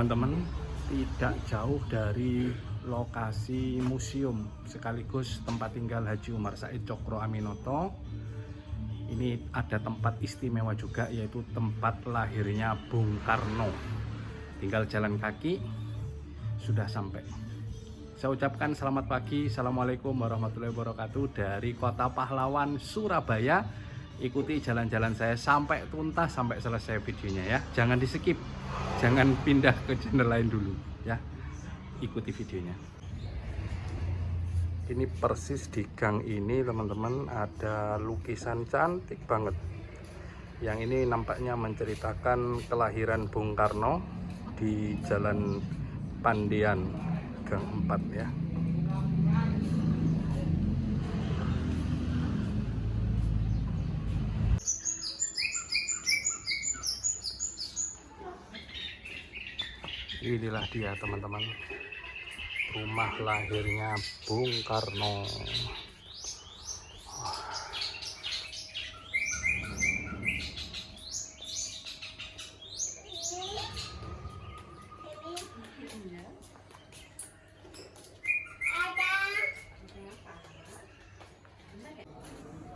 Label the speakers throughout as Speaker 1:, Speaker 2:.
Speaker 1: teman-teman, tidak jauh dari lokasi museum sekaligus tempat tinggal Haji Umar Said Cokro Aminoto. Ini ada tempat istimewa juga, yaitu tempat lahirnya Bung Karno. Tinggal jalan kaki sudah sampai. Saya ucapkan selamat pagi, assalamualaikum warahmatullahi wabarakatuh dari Kota Pahlawan, Surabaya. Ikuti jalan-jalan saya sampai tuntas, sampai selesai videonya ya. Jangan di skip, jangan pindah ke channel lain dulu ya. Ikuti videonya. Ini persis di gang ini teman-teman, ada lukisan cantik banget. Yang ini nampaknya menceritakan kelahiran Bung Karno di Jalan Pandian, Gang 4 ya. Inilah dia teman-teman, rumah lahirnya Bung Karno.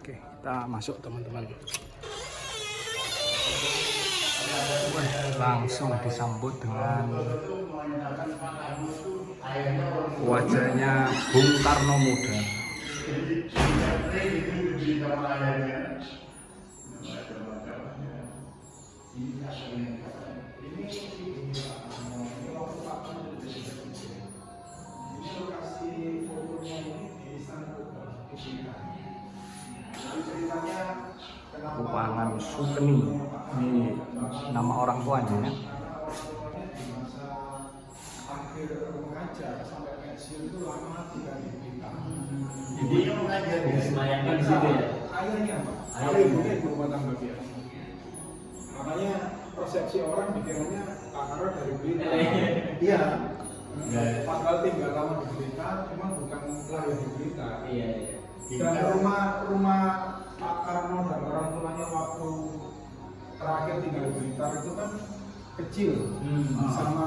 Speaker 1: Oke, kita masuk teman-teman. Langsung disambut dengan wajahnya Bung Karno muda. Ruangan Sukeni, ini nama orang tuanya ya.
Speaker 2: Akhir mengajar sampai pensiun itu lama tinggal di Blitar.
Speaker 3: Jadi mengajar disemayamkan di situ ya?
Speaker 2: Ayahnya Pak, ayah ibunya ibu rumah tangga biasa. Makanya persepsi orang dikiranya Pak Karno dari Blitar. Iya. Padahal tinggal lama di Blitar, cuma bukan lahir di Blitar.
Speaker 3: Iya.
Speaker 2: Dan rumah Pak Karno dan orang tuanya waktu terakhir tinggal di Blitar itu kan kecil, sama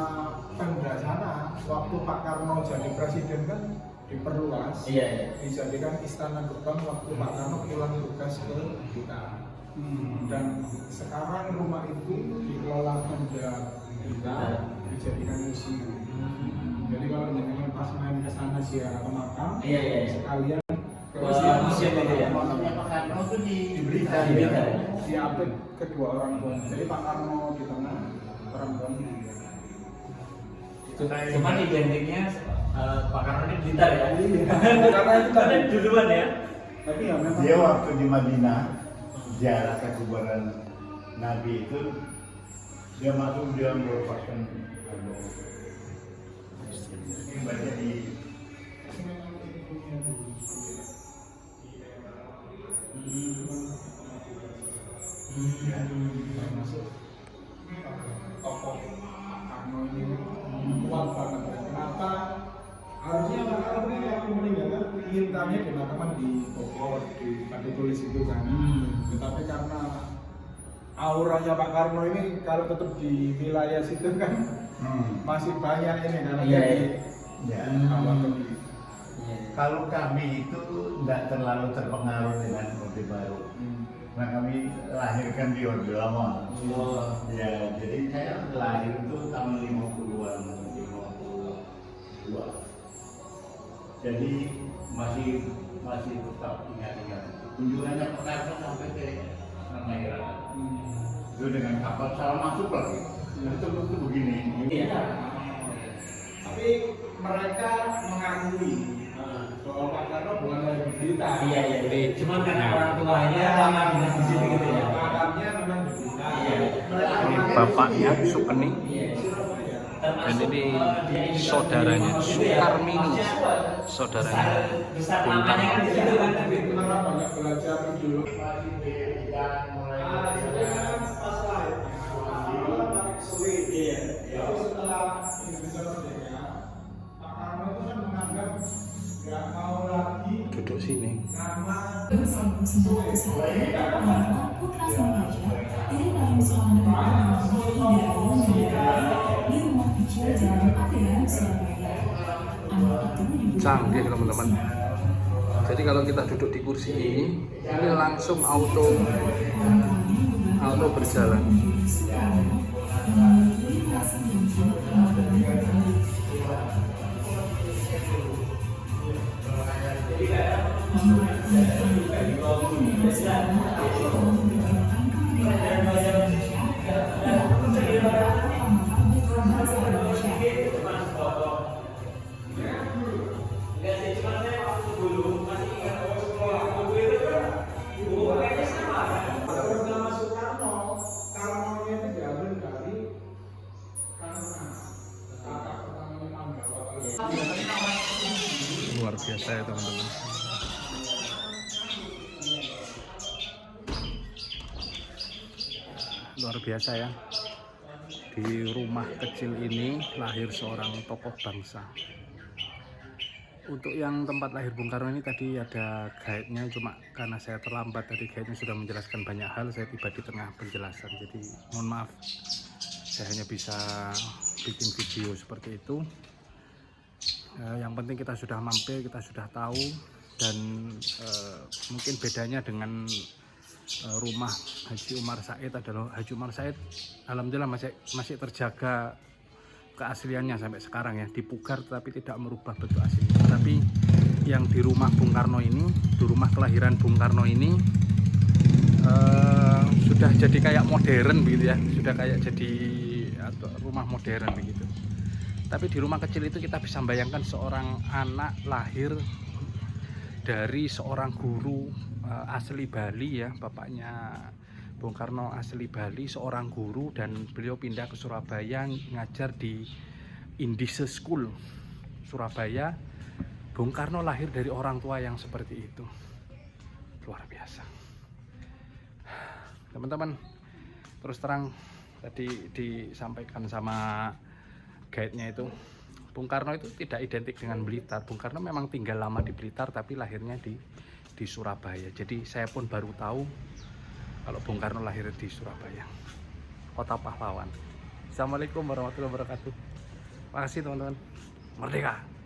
Speaker 2: Pemda sana waktu Pak Karno jadi presiden kan diperluas, dijadikan istana gerbang waktu Pak Karno pulang tugas ke Blitar. Dan sekarang rumah itu dikelola Pemda Blitar, dijadikan museum. Jadi kalau jangan pas main ke sana ziarah ke makam, sekalian ke
Speaker 3: museum itu ya.
Speaker 4: Makamnya Pak Karno itu di
Speaker 2: Blitar, diapit kedua orang tua. Jadi Pak Karno di tengah, orang tuanya.
Speaker 3: Cuman identiknya Pak Karno ini Blitar ya?
Speaker 2: Karena itu tadi
Speaker 3: duluan ya?
Speaker 2: tapi ya memang
Speaker 4: dia waktu di Madinah ziarah ke kuburan Nabi itu dia masuk, dia melepaskan ini baca di
Speaker 2: termasuk tokoh Pak Karno ini kuat banget. Kenapa? Harusnya Pak Karno ini waktu meninggal kan ingin tanya pemakaman di Bogor, di Batu Tulis itu kan. Tetapi karena auranya Pak Karno ini kalau tetap di wilayah situ kan masih banyak ini karena
Speaker 4: kalau kami itu tidak terlalu terpengaruh dengan Orde Baru. Nah, kami lahirkan di Orde Lama. Ya, jadi saya lahir itu tahun 50-an, 52. Jadi masih tetap ingat-ingat. Kunjungannya Pak Karno sampai ke Halmahera. Itu dengan kapal salah masuk lagi. Itu begini.
Speaker 2: Tapi mereka mengakui bahwa Pak Karno bukan dari Blitar.
Speaker 3: Iya. Cuman karena orang tuanya lama di situ gitu ya.
Speaker 2: Makamnya memang di Blitar.
Speaker 1: Ini bapaknya Sukeni, dan ini saudaranya Sukarmini, saudaranya Bung Karno.
Speaker 2: Karena banyak belajar dulu. Setelah Indonesia merdeka, Pak Karno itu kan menganggap nggak mau lagi
Speaker 1: Duduk sini.
Speaker 2: nama
Speaker 5: Putra Indonesia dari sekolah negeri di rumah kecil
Speaker 1: canggih teman-teman. Jadi kalau kita duduk di kursi ini langsung auto berjalan. Luar biasa ya teman-teman. Luar biasa ya. Di rumah kecil ini lahir seorang tokoh bangsa. Untuk yang tempat lahir Bung Karno ini tadi ada guide-nya, cuma karena saya terlambat tadi guide-nya sudah menjelaskan banyak hal, saya tiba di tengah penjelasan. Jadi mohon maaf, saya hanya bisa bikin video seperti itu. Yang penting kita sudah mampir, kita sudah tahu, dan mungkin bedanya dengan rumah Haji Umar Said adalah Haji Umar Said alhamdulillah masih terjaga keasliannya sampai sekarang ya, dipugar tapi tidak merubah bentuk aslinya. Tapi yang di rumah Bung Karno ini, di rumah kelahiran Bung Karno ini sudah jadi kayak modern begitu ya, sudah kayak jadi rumah modern begitu. Tapi di rumah kecil itu kita bisa bayangkan seorang anak lahir dari seorang guru asli Bali ya, bapaknya Bung Karno asli Bali, seorang guru, dan beliau pindah ke Surabaya ngajar di Indise School Surabaya. Bung Karno lahir dari orang tua yang seperti itu. Luar biasa. Teman-teman, terus terang tadi disampaikan sama guide-nya itu, Bung Karno itu tidak identik dengan Blitar. Bung Karno memang tinggal lama di Blitar tapi lahirnya di Surabaya. Jadi saya pun baru tahu kalau Bung Karno lahir di Surabaya, kota pahlawan. Assalamualaikum warahmatullahi wabarakatuh. Makasih teman-teman. Merdeka.